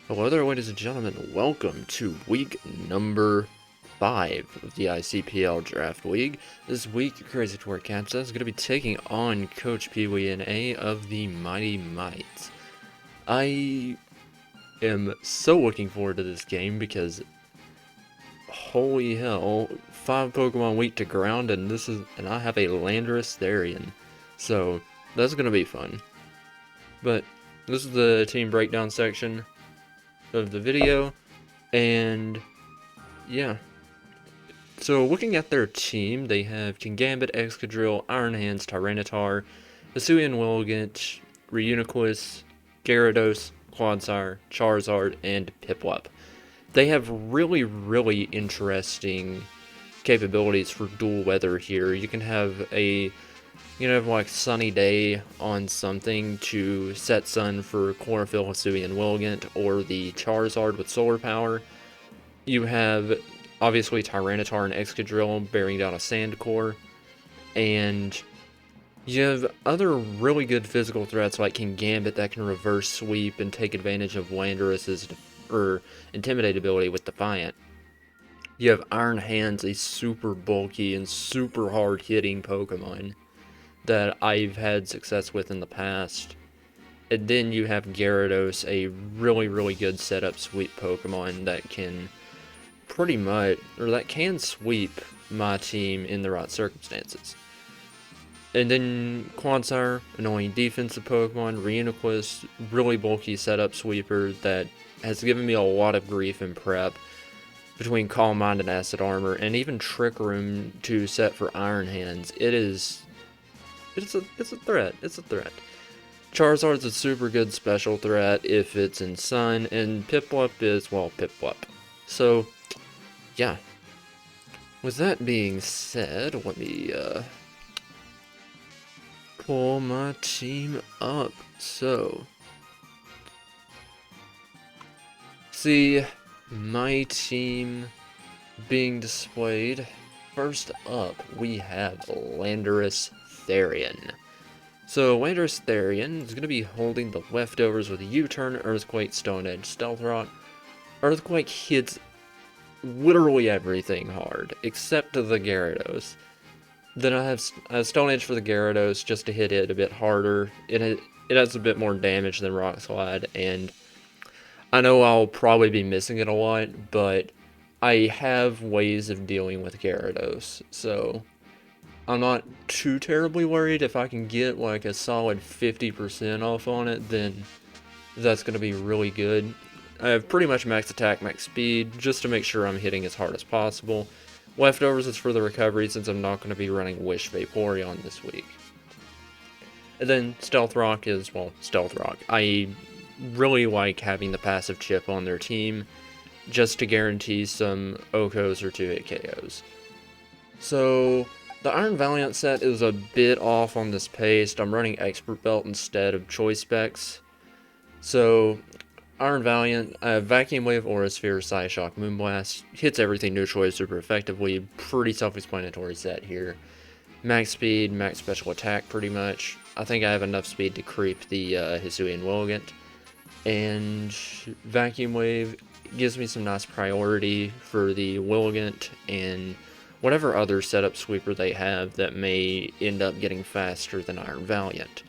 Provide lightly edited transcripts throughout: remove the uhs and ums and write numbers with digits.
Hello there, ladies and gentlemen. Welcome to week number 5 of the ICPL Draft League. This week, Crazy Torracat is going to be taking on Coach PeeweeNA of the Mighty Mites. I am so looking forward to this game because, holy hell, 5 Pokemon weak to ground, and I have a Landorus Therian, so that's going to be fun. But this is the team breakdown section of the video, and yeah. So looking at their team, they have Kingambit, Excadrill, Iron Hands, Tyranitar, Hisuian Wilgant, Reuniclus, Gyarados, Quagsire, Charizard, and Piplup. They have really interesting capabilities for dual weather here. You can have like sunny day on something to set sun for Chlorophyll, Hisuian Wilgant, or the Charizard with solar power. You have obviously Tyranitar and Excadrill bearing down a Sand Core, and you have other really good physical threats like Kingambit that can reverse sweep and take advantage of Landorus's Intimidate ability with Defiant. You have Iron Hands, a super bulky and super hard hitting Pokemon that I've had success with in the past. And then you have Gyarados, a really good setup sweep Pokemon that can sweep my team in the right circumstances. And then Quagsire, annoying defensive Pokemon, Reuniclus, really bulky setup sweeper that has given me a lot of grief in prep between Calm Mind and Acid Armor, and even Trick Room to set for Iron Hands. It's a threat. It's a threat. Charizard's a super good special threat if it's in Sun, and Piplup is, well, Piplup. So, yeah. With that being said, let me pull my team up. So, see my team being displayed. First up, we have Landorus Therian. So Landorus Therian is going to be holding the leftovers with U-Turn, Earthquake, Stone Edge, Stealth Rock. Earthquake hits literally everything hard, except the Gyarados. Then I have Stone Edge for the Gyarados just to hit it a bit harder. It has a bit more damage than Rock Slide, and I know I'll probably be missing it a lot, but I have ways of dealing with Gyarados, so I'm not too terribly worried. If I can get like a solid 50% off on it, then that's going to be really good. I have pretty much max attack, max speed, just to make sure I'm hitting as hard as possible. Leftovers is for the recovery, since I'm not going to be running Wish Vaporeon this week. And then Stealth Rock is, well, Stealth Rock. I really like having the passive chip on their team, just to guarantee some Okos or 2-hit KOs. So the Iron Valiant set is a bit off on this pace. I'm running Expert Belt instead of Choice Specs. So Iron Valiant, Vacuum Wave, Aura Sphere, Psyshock, Moonblast, hits everything neutral super effectively. Pretty self-explanatory set here. Max speed, max special attack pretty much. I think I have enough speed to creep the Hisuian Wilgant. And Vacuum Wave gives me some nice priority for the Wilgant and whatever other setup sweeper they have that may end up getting faster than Iron Valiant.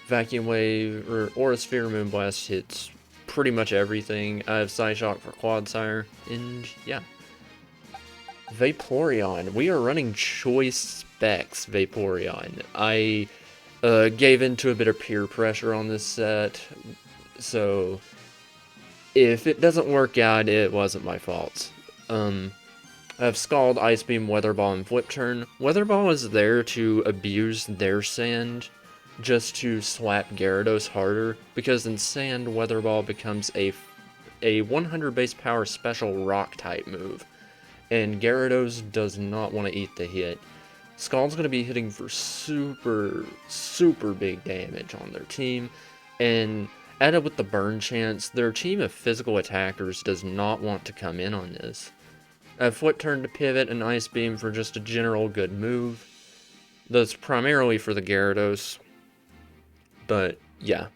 Vacuum Wave or Aura Sphere, Moonblast hits pretty much everything. I have Psyshock for Quagsire, and yeah. Vaporeon. We are running Choice Specs Vaporeon. I gave into a bit of peer pressure on this set, so if it doesn't work out, it wasn't my fault. I have Scald, Ice Beam, Weather Ball, and Flip Turn. Weather Ball is there to abuse their Sand, just to slap Gyarados harder, because in Sand, Weather Ball becomes a 100 base power special Rock type move, and Gyarados does not want to eat the hit. Scald's going to be hitting for super big damage on their team, and added with the burn chance, their team of physical attackers does not want to come in on this. I have Flip Turn to pivot and Ice Beam for just a general good move. That's primarily for the Gyarados, but yeah.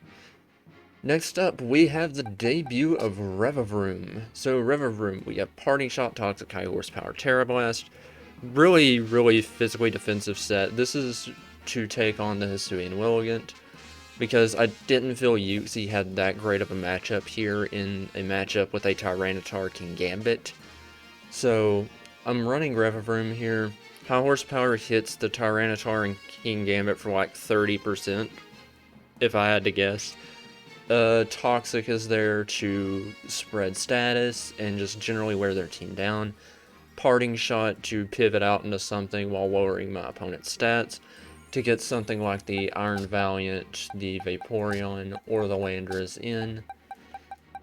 Next up, we have the debut of REVAVROOM. So REVAVROOM, we have Parting Shot, Toxic High Horsepower, TERA Blast. Really physically defensive set. This is to take on the Hisuian Willigant, because I didn't feel Yuxi had that great of a matchup here in a matchup with a Tyranitar Kingambit. So I'm running REVAVROOM here. High Horsepower hits the Tyranitar and Kingambit for like 30%, if I had to guess. Toxic is there to spread status and just generally wear their team down. Parting Shot to pivot out into something while lowering my opponent's stats, to get something like the Iron Valiant, the Vaporeon, or the Landorus in.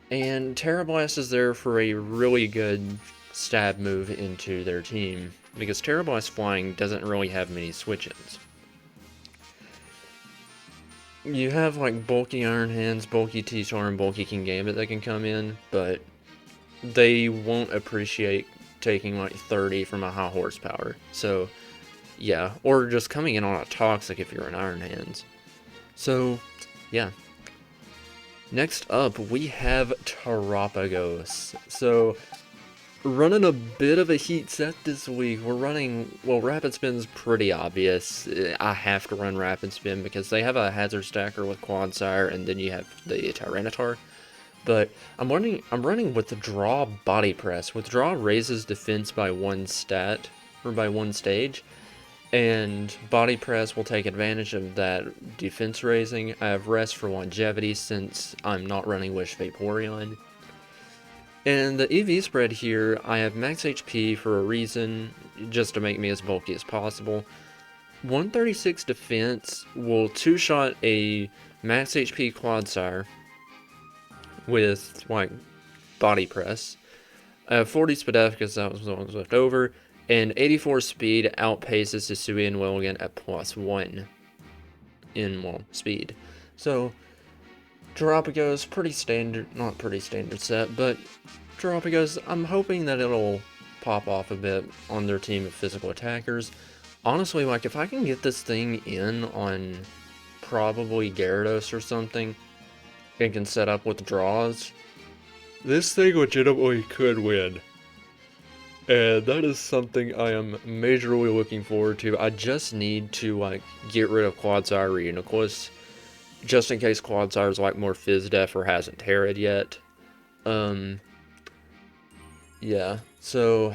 And Tera Blast is there for a really good stab move into their team, because Tera Blast flying doesn't really have many switch-ins. You have like bulky Iron Hands, bulky T-Star, and bulky Kingambit that can come in, but they won't appreciate taking like 30 from a high horsepower. So yeah, or just coming in on a Toxic if you're an Iron Hands. So yeah. Next up, we have Terapagos. So running a bit of a heat set this week. We're running, well, Rapid Spin's pretty obvious. I have to run Rapid Spin because they have a Hazard Stacker with Quagsire, and then you have the Tyranitar. But I'm running Withdraw Body Press. Withdraw raises defense by one stat, or by one stage, and Body Press will take advantage of that defense raising. I have Rest for longevity since I'm not running Wish Vaporeon. And the EV spread here, I have max HP for a reason, just to make me as bulky as possible. 136 defense will two-shot a max HP Quagsire with, like, Body Press. I have 40 Spadef because that was what was left over, and 84 speed outpaces Hisuian Willigant at +1 in, well, speed. So Terapagos, pretty standard, not pretty standard set, but Terapagos, I'm hoping that it'll pop off a bit on their team of physical attackers. Honestly, like, if I can get this thing in on probably Gyarados or something, and can set up withdraws, this thing legitimately could win. And that is something I am majorly looking forward to. I just need to, like, get rid of Quagsire Reuniclus, just in case Quagsire's, like, more Phys-Def or hasn't Terra'd yet. Yeah, so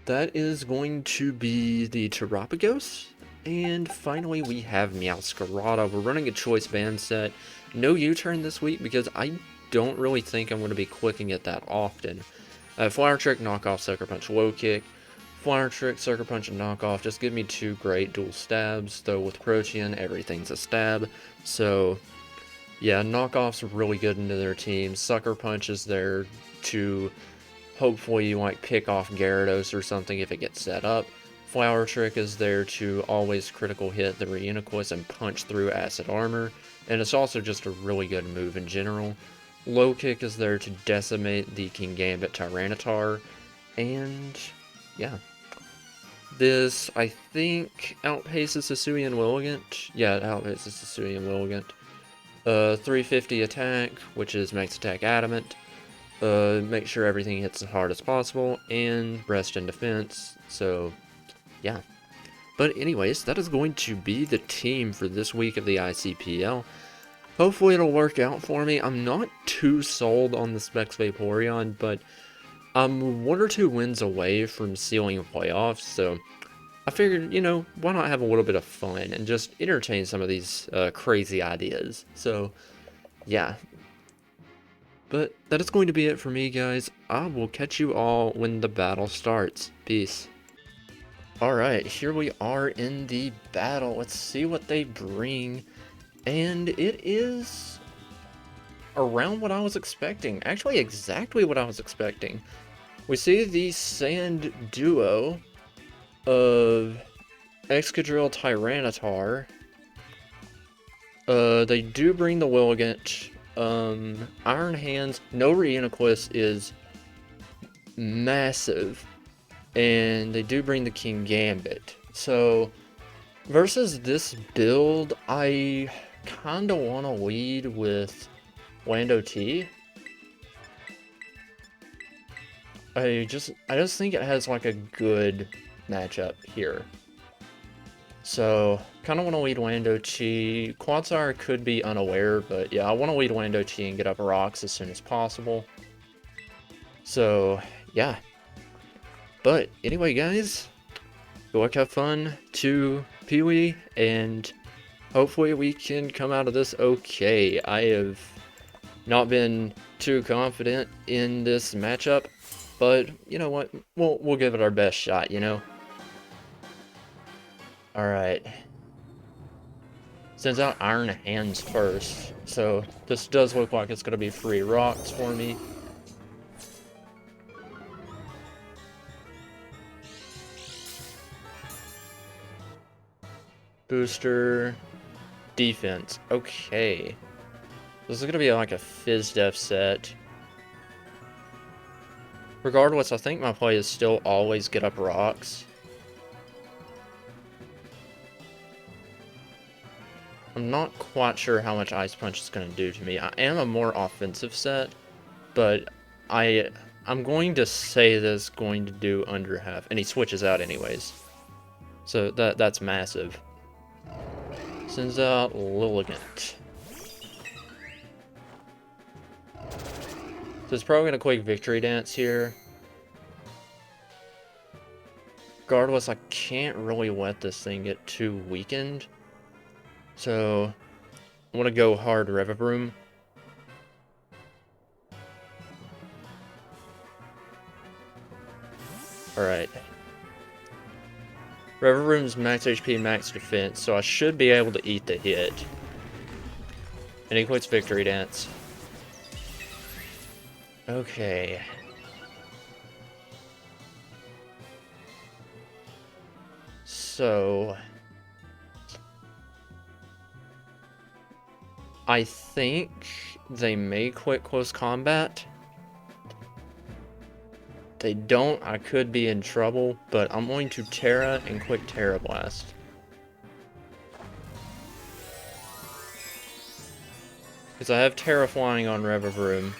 that is going to be the Terapagos. And finally, we have Meowscarada. We're running a choice band set. No U-turn this week because I don't really think I'm going to be clicking it that often. Flower Trick, Knockoff, Sucker Punch, Low Kick. Flower Trick, Sucker Punch, and Knockoff just give me two great dual stabs, though with Protean, everything's a stab. So, yeah, Knockoff's really good into their team. Sucker Punch is there to hopefully, like, pick off Gyarados or something if it gets set up. Flower Trick is there to always critical hit the Reuniclus and punch through Acid Armor, and it's also just a really good move in general. Low Kick is there to decimate the Kingambit Tyranitar, and yeah. This, I think, outpaces Hisuian Willigant. Yeah, it outpaces Hisuian Willigant. 350 attack, which is max attack adamant. Make sure everything hits as hard as possible, and rest and defense, so yeah. But anyways, that is going to be the team for this week of the ICPL. Hopefully it'll work out for me. I'm not too sold on the Specs Vaporeon, but I'm 1 or 2 wins away from sealing playoffs, so I figured, you know, why not have a little bit of fun and just entertain some of these crazy ideas. So, yeah. But that is going to be it for me, guys. I will catch you all when the battle starts. Peace. Alright, here we are in the battle. Let's see what they bring. And it is around what I was expecting. Actually, exactly what I was expecting. We see the Sand Duo of Excadrill Tyranitar. They do bring the Willigant. Iron Hands, no Reuniclus is massive. And they do bring the Kingambit. So, versus this build, I kind of want to lead with Orlando T. I just think it has like a good matchup here. So, kind of want to lead Orlando T. Quadsire could be unaware, but yeah, I want to lead Orlando T and get up rocks as soon as possible. So, yeah. But anyway, guys, go have fun to Peewee, and hopefully we can come out of this okay. I have not been too confident in this matchup, but you know what? We'll give it our best shot, you know? Alright. Sends out Iron Hands first, so this does look like it's going to be free rocks for me. Booster, defense. Okay. This is going to be like a Phys-Def set. Regardless, I think my play is still always get up rocks. I'm not quite sure how much Ice Punch is going to do to me. I am a more offensive set, but I'm going to say this is going to do under half. And he switches out anyways. So that's massive. Sends out Lilligant. So it's probably going to quick Victory Dance here. Regardless, I can't really let this thing get too weakened. So, I want to go hard REVAVROOM. Alright. REVAVROOM's max HP, max defense, so I should be able to eat the hit. And he quits Victory Dance. Okay. So, I think they may quit close combat. They don't, I could be in trouble, but I'm going to TERA and quick TERA Blast. Because I have TERA flying on REVAVROOM.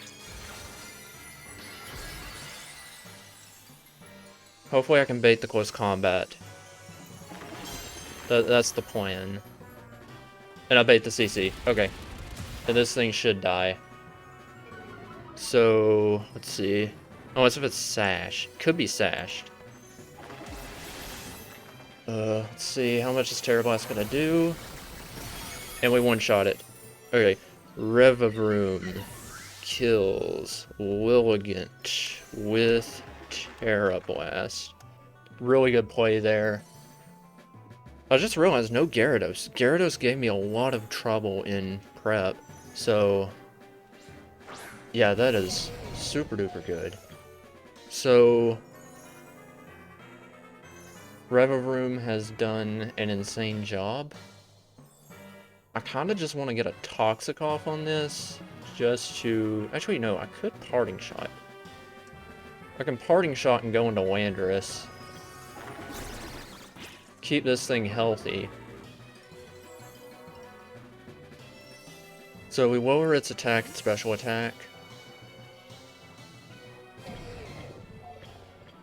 Hopefully I can bait the close combat. That's the plan. And I bait the CC. Okay. And this thing should die. So, let's see. Oh, as if it's Sash. Could be Sashed. Let's see. How much is TERA Blast gonna do? And we one-shot it. Okay. REVAVROOM kills Lilligant with TERA Blast. Really good play there. I just realized no Gyarados. Gyarados gave me a lot of trouble in prep. So, yeah, that is super duper good. So, REVAVROOM has done an insane job. I kind of just want to get a Toxic off on this, just to... Actually, no, I could Parting Shot. I can Parting Shot and go into Landorus. Keep this thing healthy. So we lower its attack and special attack.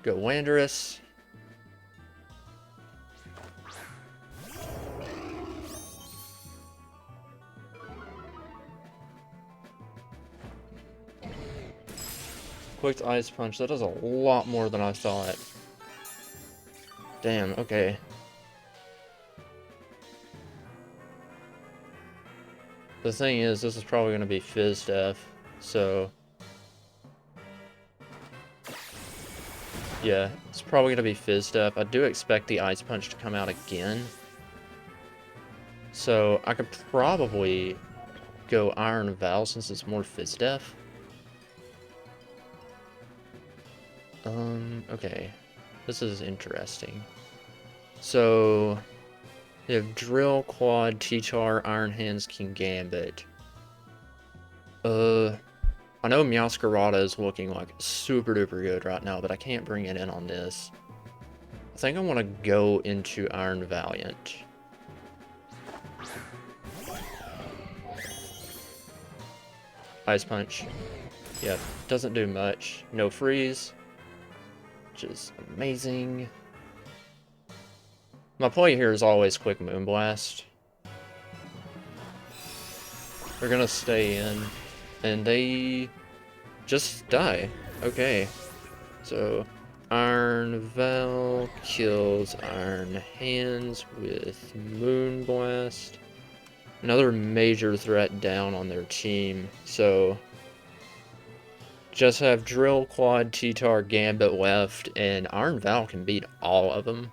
Go Landorus. Quick Ice Punch. That does a lot more than I thought. Damn, okay. The thing is, this is probably going to be Phys-Def, so... Yeah, it's probably going to be Phys-Def. I do expect the Ice Punch to come out again. So, I could probably go Iron Val since it's more Phys-Def. Okay. This is interesting. So... They have Drill, Quad, T-Tar, Iron Hands, Kingambit. I know Meowscarada is looking like super duper good right now, but I can't bring it in on this. I think I want to go into Iron Valiant. Ice Punch. Yeah, doesn't do much. No freeze, which is amazing. My play here is always quick Moonblast. They're gonna stay in, and they just die. Okay, so Iron Val kills Iron Hands with Moonblast. Another major threat down on their team, so just have Drill, Quad, T-Tar, Gambit left, and Iron Val can beat all of them.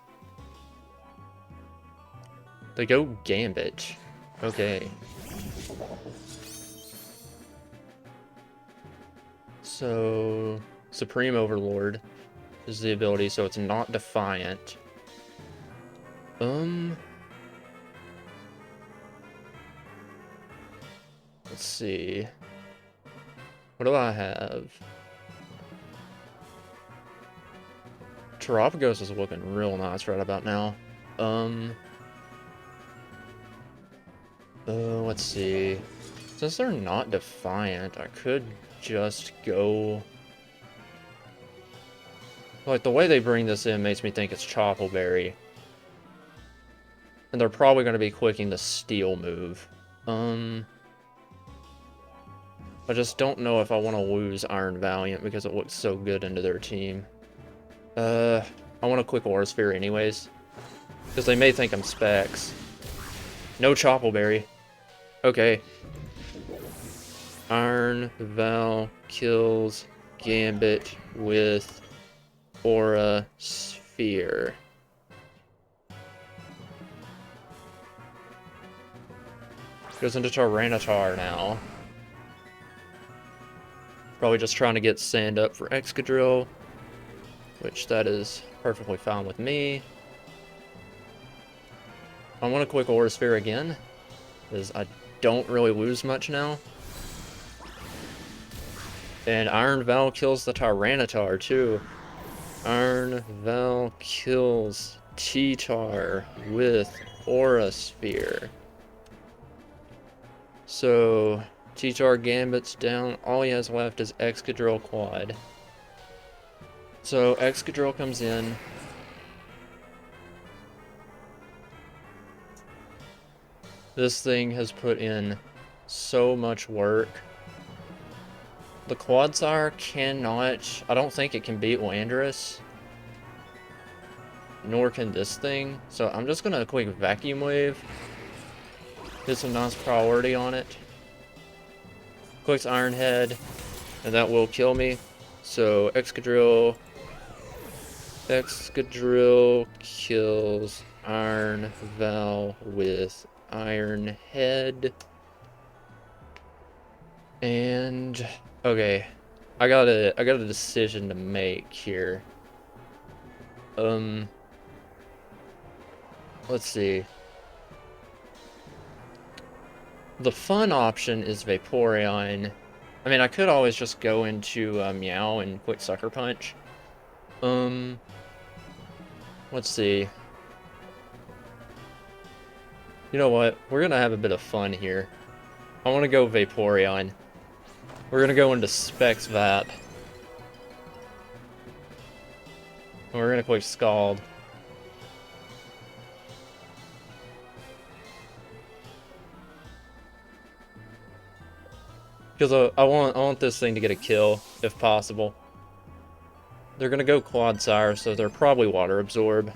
They go Gambit. Okay. So, Supreme Overlord is the ability, so it's not Defiant. Let's see. What do I have? Terapagos is looking real nice right about now. Let's see. Since they're not Defiant, I could just go... Like, the way they bring this in makes me think it's Choppleberry. And they're probably going to be quicking the Steel move. I just don't know if I want to lose Iron Valiant because it looks so good into their team. I want to quick Aura Sphere anyways. Because they may think I'm Specs. No Choppleberry. Okay. Iron Val kills Gambit with Aura Sphere. Goes into Tyranitar now. Probably just trying to get sand up for Excadrill, which that is perfectly fine with me. I want to quick Aura Sphere again, because I don't really lose much now. And Iron Val kills the Tyranitar too. Iron Val kills T-Tar with Aura Sphere. So T-Tar Gambit's down. All he has left is Excadrill Quad. So Excadrill comes in. This thing has put in so much work. The Quadsire cannot... I don't think it can beat Landorus. Nor can this thing. So I'm just going to quick Vacuum Wave. Get some nice priority on it. Quicks Iron Head. And that will kill me. So Excadrill kills Iron Val with Iron Head. And okay, I got a decision to make here. Let's see. The fun option is Vaporeon. I mean, I could always just go into Meow and quick Sucker Punch. Let's see. You know what? We're gonna have a bit of fun here. I want to go Vaporeon. We're gonna go into Specs Vap. And we're gonna quick Scald. Because I want this thing to get a kill, if possible. They're gonna go Quadsire, so they're probably Water Absorb.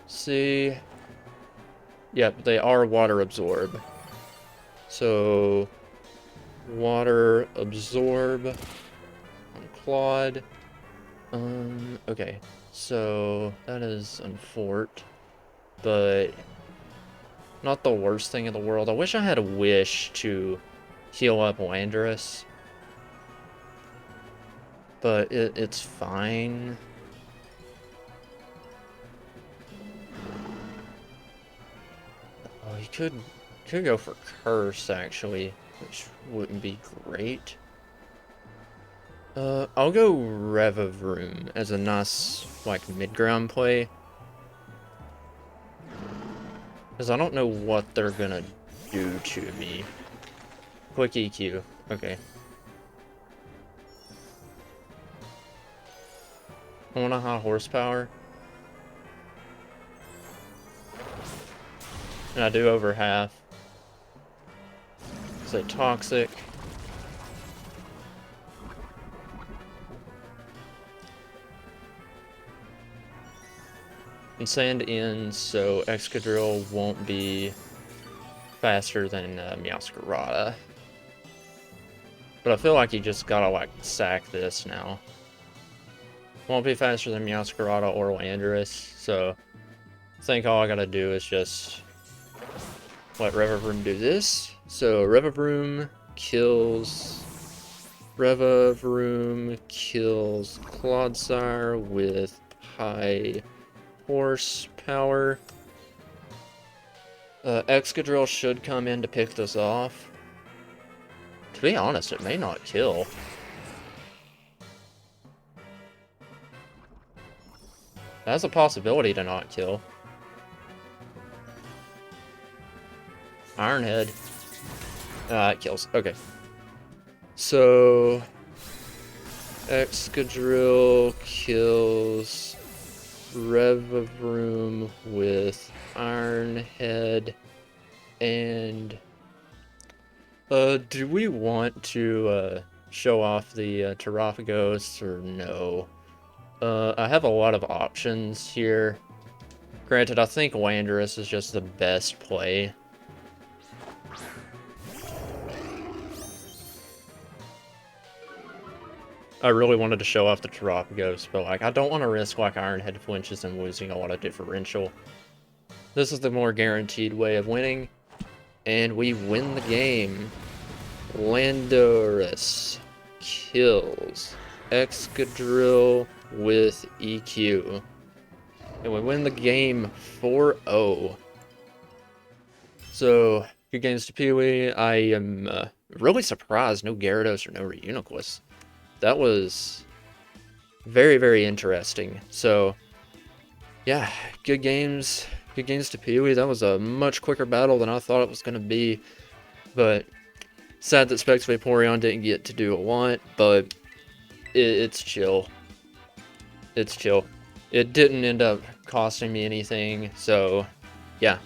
See... Yep, they are Water Absorb. So... Water Absorb on Claude. Okay. So, that is unfort. But... not the worst thing in the world. I wish I had a wish to heal up Landorus. But it's fine. Oh, he could go for Curse, actually, which wouldn't be great. I'll go REVAVROOM as a nice, like, mid-ground play. Because I don't know what they're gonna do to me? Quick EQ. Okay. I want a high horsepower. And I do over half. So toxic. And sand in, so Excadrill won't be faster than Meowscarada. But I feel like you just gotta, like, sack this now. Won't be faster than Meowscarada or Landorus, so I think all I gotta do is just let REVAVROOM do this. So REVAVROOM kills Clodsire with high horsepower. Excadrill should come in to pick this off. To be honest, it may not kill. That's a possibility to not kill. Ironhead. It kills. Okay. So Excadrill kills REVAVROOM with Ironhead. And do we want to show off the Terapagos or no? I have a lot of options here. Granted, I think Landorus is just the best play. I really wanted to show off the Terapagos, but like I don't want to risk like Ironhead flinches and losing a lot of differential. This is the more guaranteed way of winning, and we win the game. Landorus kills Excadrill with EQ, and we win the game 4-0. So, good games to Peewee. I am really surprised no Gyarados or no Reuniclus. That was very, very interesting. So, yeah, good games to Peewee. That was a much quicker battle than I thought it was going to be. But, sad that Specs Vaporeon didn't get to do a lot, but it's chill. It's chill. It didn't end up costing me anything, so, yeah.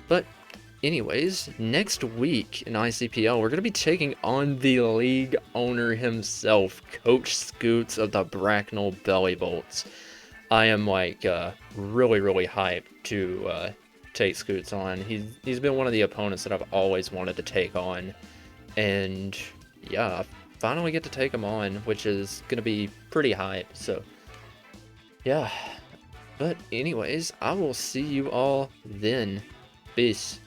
But, anyways, next week in ICPL, we're going to be taking on the league owner himself, Coach Scoots of the Bracknell Bellybolts. I am, like, really, really hyped to take Scoots on. He's been one of the opponents that I've always wanted to take on. And, yeah, I finally get to take him on, which is going to be pretty hype. So, yeah. But, anyways, I will see you all then. Peace.